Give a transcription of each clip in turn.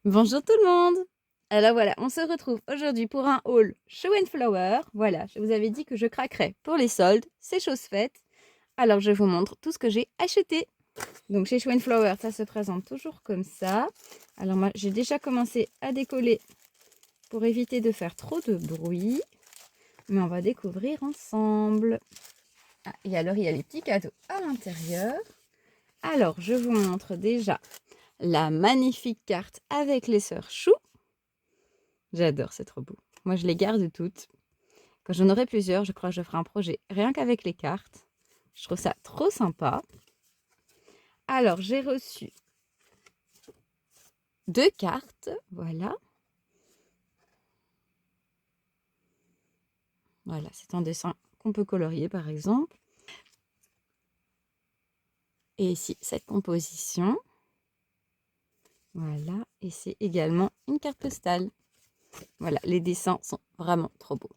Bonjour tout le monde! Alors voilà, on se retrouve aujourd'hui pour un haul Show and Flower. Voilà, je vous avais dit que je craquerais pour les soldes, c'est chose faite. Alors je vous montre tout ce que j'ai acheté. Donc chez Show and Flower, ça se présente toujours comme ça. Alors moi, j'ai déjà commencé à décoller pour éviter de faire trop de bruit. Mais on va découvrir ensemble. Ah, et alors, il y a les petits cadeaux à l'intérieur. Alors, je vous montre déjà la magnifique carte avec les sœurs Chou. J'adore, c'est trop beau. Moi, je les garde toutes. Quand j'en aurai plusieurs, je crois que je ferai un projet rien qu'avec les cartes. Je trouve ça trop sympa. Alors, j'ai reçu 2 cartes. Voilà. Voilà, c'est un dessin qu'on peut colorier, par exemple. Et ici, cette composition. Voilà. Et c'est également une carte postale. Voilà, les dessins sont vraiment trop beaux.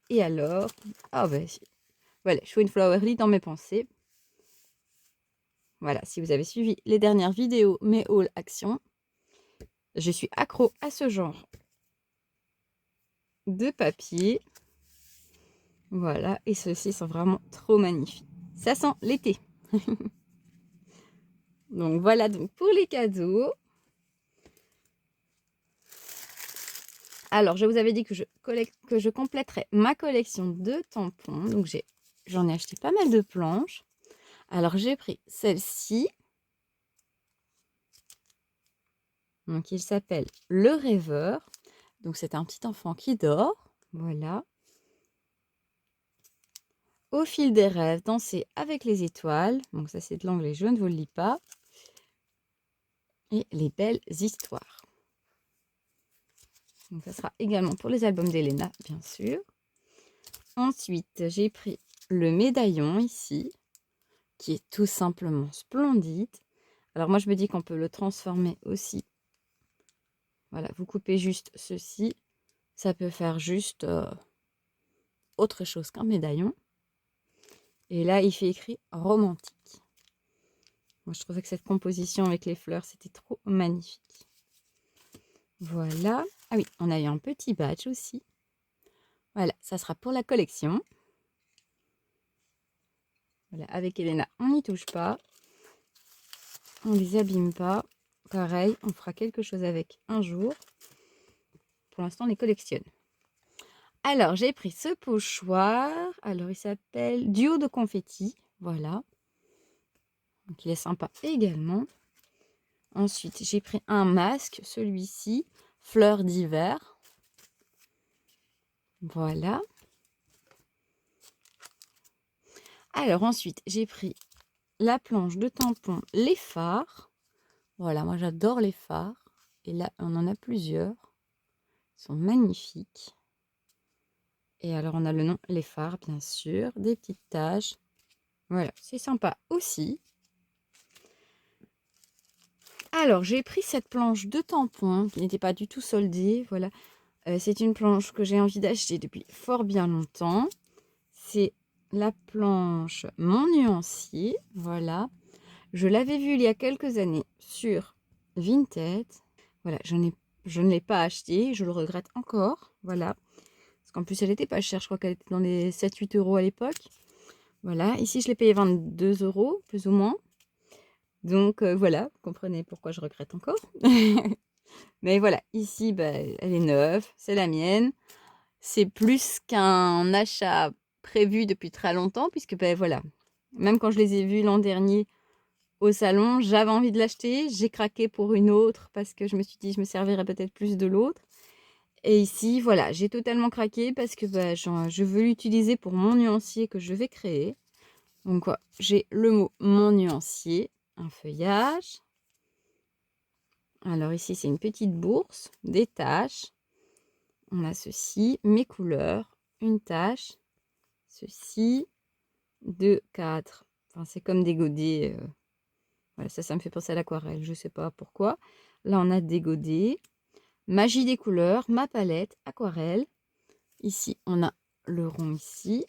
Et alors, ah ben, voilà, Show and Flowerly dans mes pensées. Voilà, si vous avez suivi les dernières vidéos, mes hauls actions, je suis accro à ce genre de papier. Voilà, et ceux-ci sont vraiment trop magnifiques. Ça sent l'été. Donc voilà donc pour les cadeaux. Alors, je vous avais dit que je compléterais ma collection de tampons. Donc j'en ai acheté pas mal de planches. Alors j'ai pris celle-ci. Donc il s'appelle Le Rêveur. Donc c'est un petit enfant qui dort. Voilà. Au fil des rêves, danser avec les étoiles. Donc ça c'est de l'anglais, je ne vous le lis pas. Et les belles histoires. Donc ça sera également pour les albums d'Elena, bien sûr. Ensuite, j'ai pris le médaillon ici, qui est tout simplement splendide. Alors moi je me dis qu'on peut le transformer aussi. Voilà, vous coupez juste ceci. Ça peut faire juste autre chose qu'un médaillon. Et là, il fait écrit romantique. Moi, je trouvais que cette composition avec les fleurs, c'était trop magnifique. Voilà. Ah oui, on a eu un petit badge aussi. Voilà, ça sera pour la collection. Voilà, avec Elena, on n'y touche pas. On ne les abîme pas. Pareil, on fera quelque chose avec un jour. Pour l'instant, on les collectionne. Alors, j'ai pris ce pochoir. Alors, il s'appelle Duo de confetti. Voilà. Donc, il est sympa également. Ensuite, j'ai pris un masque, celui-ci, fleurs d'hiver. Voilà. Alors ensuite, j'ai pris la planche de tampons, les fards. Voilà, moi j'adore les fards. Et là, on en a plusieurs. Ils sont magnifiques. Et alors, on a le nom les fards, bien sûr. Des petites taches. Voilà, c'est sympa aussi. Alors, j'ai pris cette planche de tampons qui n'était pas du tout soldée. Voilà, c'est une planche que j'ai envie d'acheter depuis fort bien longtemps. C'est la planche Mon Nuancier. Voilà. Je l'avais vue il y a quelques années sur Vinted. Voilà, je ne l'ai pas achetée. Je le regrette encore. Voilà. Parce qu'en plus, elle n'était pas chère. Je crois qu'elle était dans les 7-8 euros à l'époque. Voilà. Ici, je l'ai payé 22 euros, plus ou moins. Donc, voilà. Vous comprenez pourquoi je regrette encore. Mais voilà. Ici, bah, elle est neuve. C'est la mienne. C'est plus qu'un achat prévu depuis très longtemps. Puisque, ben voilà. Même quand je les ai vus l'an dernier au salon, j'avais envie de l'acheter. J'ai craqué pour une autre parce que je me suis dit je me servirais peut-être plus de l'autre. Et ici, voilà, j'ai totalement craqué parce que bah, je veux l'utiliser pour mon nuancier que je vais créer. Donc, j'ai le mot mon nuancier, un feuillage. Alors ici, c'est une petite bourse, des taches. On a ceci, mes couleurs, une tache, ceci, 2, 4. Enfin, c'est comme des godets. Voilà, ça me fait penser à l'aquarelle, je ne sais pas pourquoi. Là, on a des godets. Magie des couleurs, ma palette, aquarelle. Ici, on a le rond ici.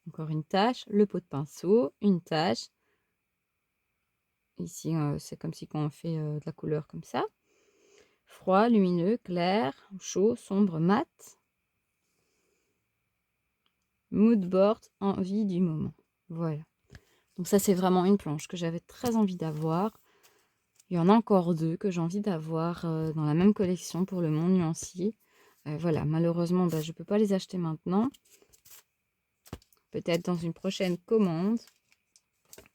Encore une tache, le pot de pinceau, une tache. Ici, c'est comme si on fait de la couleur comme ça. Froid, lumineux, clair, chaud, sombre, mat. Mood board, envie du moment. Voilà. Donc ça, c'est vraiment une planche que j'avais très envie d'avoir. Il y en a encore 2 que j'ai envie d'avoir dans la même collection pour le monde nuancier. Voilà, malheureusement, je ne peux pas les acheter maintenant. Peut-être dans une prochaine commande.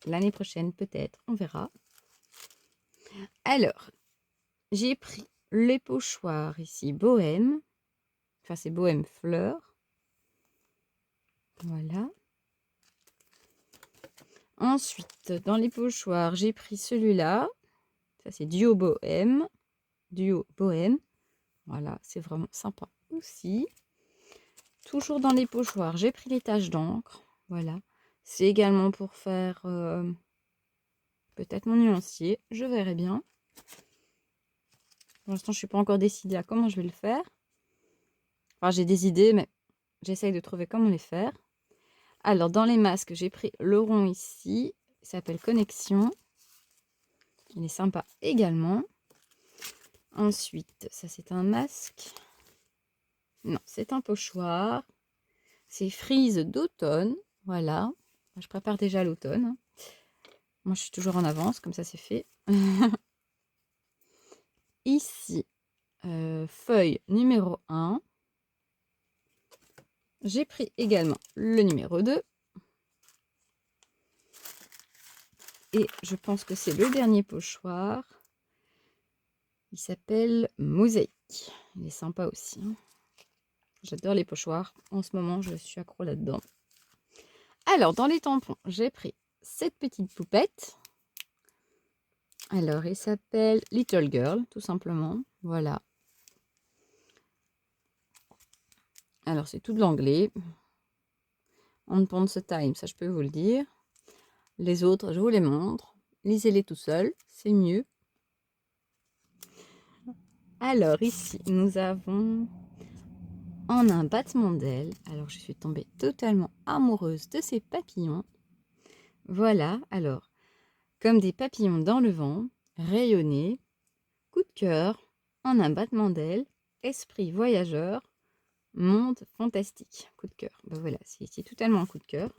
L'année prochaine, peut-être, on verra. Alors, j'ai pris les pochoirs ici, Bohème. Enfin, c'est Bohème Fleur. Voilà. Ensuite, dans les pochoirs, j'ai pris celui-là. Ça, c'est Duo Bohème. Duo Bohème. Voilà, c'est vraiment sympa aussi. Toujours dans les pochoirs, j'ai pris les taches d'encre. Voilà. C'est également pour faire peut-être mon nuancier. Je verrai bien. Pour l'instant, je ne suis pas encore décidée à comment je vais le faire. Enfin, j'ai des idées, mais j'essaye de trouver comment les faire. Alors, dans les masques, j'ai pris le rond ici. Il s'appelle Connexion. Il est sympa également. Ensuite, ça c'est un masque. Non, c'est un pochoir. C'est frise d'automne. Voilà. Je prépare déjà l'automne. Moi, je suis toujours en avance, comme ça c'est fait. Ici, feuille numéro 1. J'ai pris également le numéro 2. Et je pense que c'est le dernier pochoir. Il s'appelle Mosaïque. Il est sympa aussi. J'adore les pochoirs. En ce moment, je suis accro là-dedans. Alors, dans les tampons, j'ai pris cette petite poupette. Alors, il s'appelle Little Girl, tout simplement. Voilà. Alors, c'est tout de l'anglais. On Pond Time, ça je peux vous le dire. Les autres, je vous les montre. Lisez-les tout seul, c'est mieux. Alors, ici, nous avons en un battement d'aile. Alors, je suis tombée totalement amoureuse de ces papillons. Voilà, alors, comme des papillons dans le vent, rayonnés, coup de cœur, en un battement d'aile, esprit voyageur, monde fantastique. Coup de cœur. Ben voilà, c'est totalement un coup de cœur.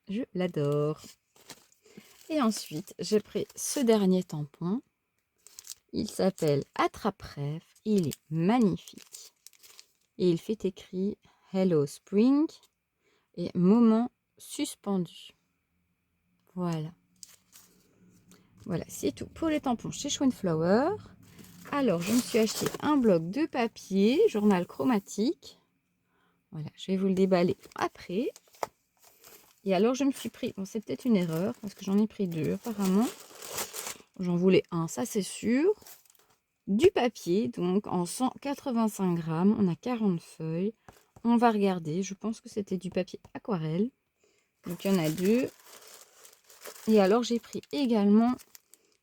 Je l'adore. Et ensuite, j'ai pris ce dernier tampon. Il s'appelle Attrape-rêve. Il est magnifique. Et il fait écrit Hello Spring et moment suspendu. Voilà. Voilà, c'est tout pour les tampons chez Flower. Alors, je me suis acheté un bloc de papier, journal chromatique. Voilà, je vais vous le déballer après. Et alors, je me suis pris, bon, c'est peut-être une erreur, parce que j'en ai pris 2 apparemment. J'en voulais un, ça c'est sûr. Du papier, donc en 185 grammes, on a 40 feuilles. On va regarder, je pense que c'était du papier aquarelle. Donc, il y en a 2. Et alors, j'ai pris également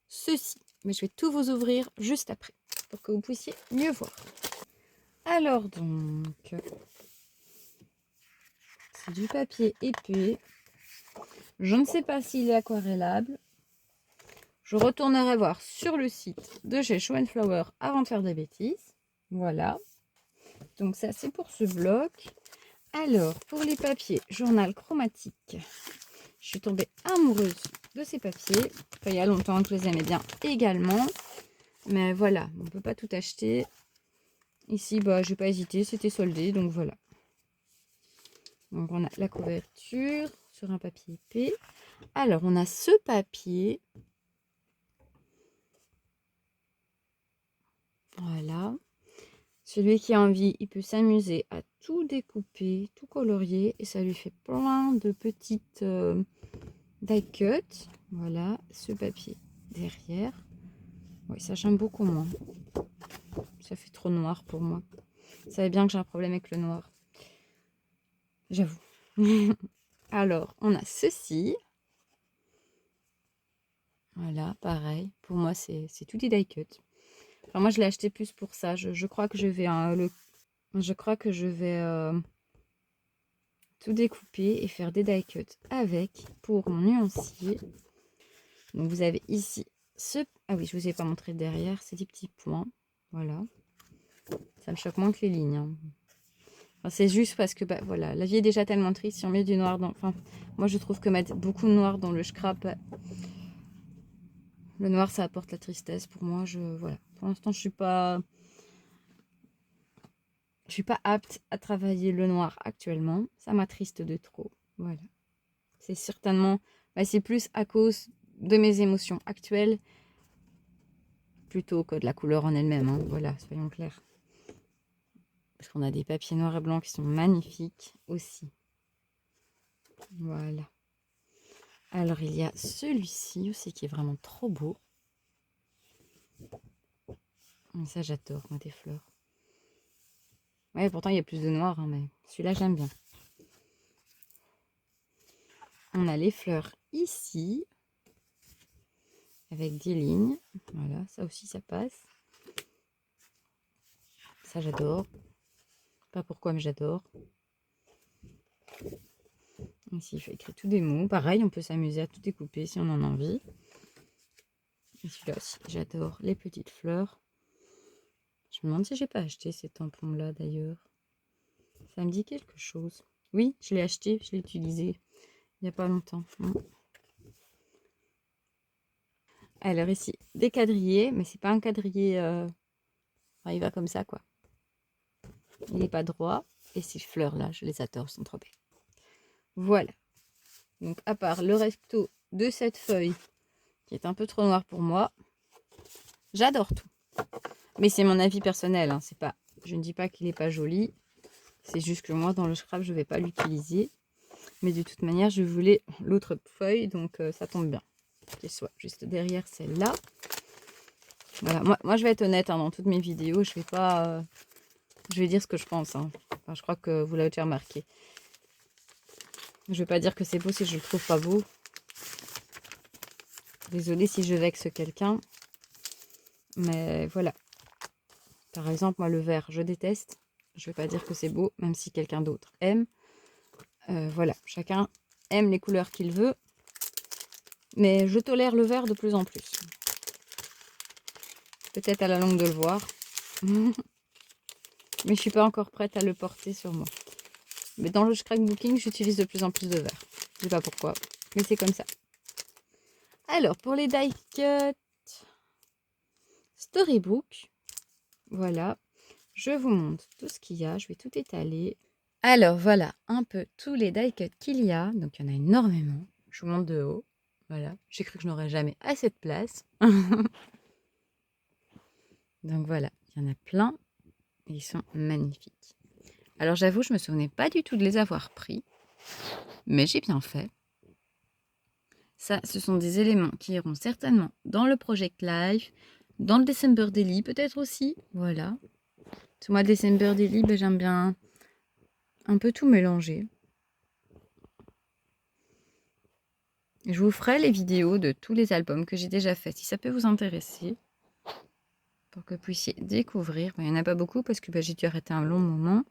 ceci. Mais je vais tout vous ouvrir juste après, pour que vous puissiez mieux voir. Alors donc, c'est du papier épais. Je ne sais pas s'il est aquarellable. Je retournerai voir sur le site de chez Flower avant de faire des bêtises. Voilà. Donc ça, c'est pour ce bloc. Alors, pour les papiers journal chromatique, je suis tombée amoureuse de ces papiers. Enfin, il y a longtemps que je les aimais bien également. Mais voilà, on ne peut pas tout acheter. Ici, je n'ai pas hésité, c'était soldé, donc voilà. Donc on a la couverture sur un papier épais. Alors, on a ce papier. Voilà. Celui qui a envie, il peut s'amuser à tout découper, tout colorier. Et ça lui fait plein de petites die cuts. Voilà, ce papier derrière. Oui, ça j'aime beaucoup moins. Ça fait trop noir pour moi. Vous savez bien que j'ai un problème avec le noir. J'avoue. Alors, on a ceci. Voilà, pareil. Pour moi, c'est tout des die cuts. Alors moi, je l'ai acheté plus pour ça. Je crois que je vais tout découper et faire des die cuts avec pour mon nuancier. Donc vous avez ici ce... Ah oui, je ne vous ai pas montré derrière, c'est des petits points. Voilà. Ça me choque moins que les lignes. Hein. Enfin, c'est juste parce que bah, voilà, la vie est déjà tellement triste. Si on met du noir dans... Enfin, moi je trouve que mettre beaucoup de noir dans le scrap... Le noir, ça apporte la tristesse. Pour moi, voilà. Pour l'instant, je suis pas apte à travailler le noir actuellement. Ça m'attriste de trop. Voilà. C'est certainement... Bah, c'est plus à cause de mes émotions actuelles plutôt que de la couleur en elle-même. Hein. Voilà, soyons clairs. Parce qu'on a des papiers noirs et blancs qui sont magnifiques aussi. Voilà. Alors, il y a celui-ci aussi qui est vraiment trop beau. Et ça, j'adore, moi, des fleurs. Ouais, pourtant, il y a plus de noir, hein, mais celui-là, j'aime bien. On a les fleurs ici, avec des lignes. Voilà, ça aussi, ça passe. Ça, j'adore. Pas pourquoi, mais j'adore. Ici, il faut écrire tous des mots. Pareil, on peut s'amuser à tout découper si on en a envie. Et celui-là aussi, j'adore les petites fleurs. Je me demande si j'ai pas acheté ces tampons-là, d'ailleurs. Ça me dit quelque chose. Oui, je l'ai acheté, je l'ai utilisé il n'y a pas longtemps. Alors ici, des quadrillés, mais c'est pas un quadrillé... Enfin, il va comme ça, quoi. Il n'est pas droit. Et ces fleurs-là, je les adore, elles sont trop belles. Voilà. Donc, à part le recto de cette feuille, qui est un peu trop noire pour moi, j'adore tout. Mais c'est mon avis personnel, hein. C'est pas, je ne dis pas qu'il n'est pas joli. C'est juste que moi, dans le scrap, je ne vais pas l'utiliser. Mais de toute manière, je voulais l'autre feuille, donc ça tombe bien. Qu'elle soit juste derrière celle-là. Voilà, moi je vais être honnête hein, dans toutes mes vidéos. Je vais pas... je vais dire ce que je pense. Hein. Enfin, je crois que vous l'avez déjà remarqué. Je ne vais pas dire que c'est beau si je ne le trouve pas beau. Désolée si je vexe quelqu'un. Mais voilà. Par exemple, moi le vert, je déteste. Je ne vais pas dire que c'est beau, même si quelqu'un d'autre aime. Voilà, chacun aime les couleurs qu'il veut. Mais je tolère le vert de plus en plus. Peut-être à la longue de le voir. Mais je ne suis pas encore prête à le porter sur moi. Mais dans le scrapbooking, j'utilise de plus en plus de vert. Je ne sais pas pourquoi, mais c'est comme ça. Alors, pour les die cut Storybook, voilà, je vous montre tout ce qu'il y a. Je vais tout étaler. Alors, voilà un peu tous les die cut qu'il y a. Donc, il y en a énormément. Je vous montre de haut. Voilà, j'ai cru que je n'aurais jamais assez de place. Donc, voilà, il y en a plein. Et ils sont magnifiques. Alors, j'avoue, je ne me souvenais pas du tout de les avoir pris. Mais j'ai bien fait. Ça, ce sont des éléments qui iront certainement dans le Project Life, dans le December Daily peut-être aussi. Voilà. Parce que moi, December Daily, ben, j'aime bien un peu tout mélanger. Je vous ferai les vidéos de tous les albums que j'ai déjà faits, si ça peut vous intéresser. Pour que vous puissiez découvrir. Ben, il n'y en a pas beaucoup parce que ben, j'ai dû arrêter un long moment.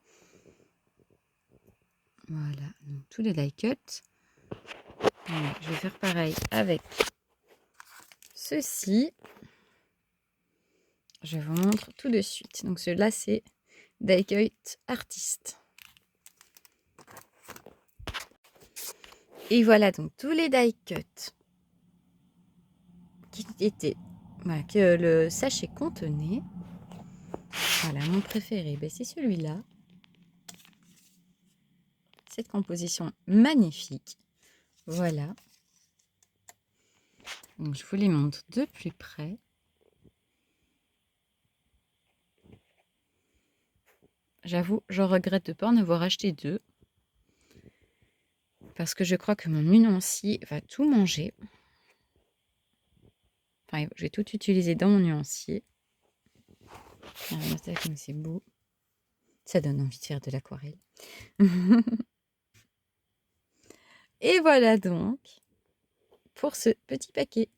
Voilà. Donc, tous les die cuts. Voilà, je vais faire pareil avec ceci. Je vous montre tout de suite. Donc celui-là, c'est die cut artiste. Et voilà donc tous les die cuts qui étaient, voilà, que le sachet contenait. Voilà, mon préféré, ben, c'est celui-là. Cette composition magnifique. Voilà. Donc je vous les montre de plus près. J'avoue, je regrette de ne pas en avoir acheté deux. Parce que je crois que mon nuancier va tout manger. Enfin, je vais tout utiliser dans mon nuancier. Regardez comme c'est beau. Ça donne envie de faire de l'aquarelle. Et voilà donc pour ce petit paquet.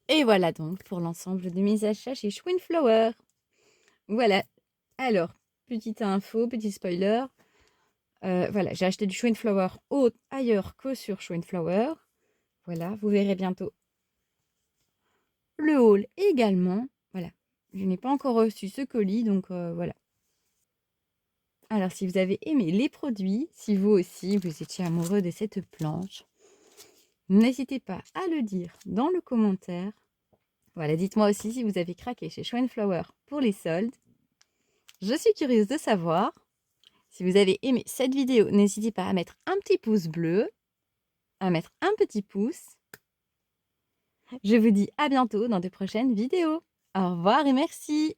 Et voilà donc pour l'ensemble de mes achats chez Schwinn-Flower. Voilà. Alors, petite info, petit spoiler. Voilà, j'ai acheté du Schwinn-Flower ailleurs que sur Schwinn-Flower. Voilà, vous verrez bientôt le haul également. Voilà, je n'ai pas encore reçu ce colis, donc voilà. Alors, si vous avez aimé les produits, si vous aussi, vous étiez amoureux de cette planche, n'hésitez pas à le dire dans le commentaire. Voilà, dites-moi aussi si vous avez craqué chez Flower pour les soldes. Je suis curieuse de savoir. Si vous avez aimé cette vidéo, n'hésitez pas à mettre un petit pouce bleu, à mettre un petit pouce. Je vous dis à bientôt dans de prochaines vidéos. Au revoir et merci.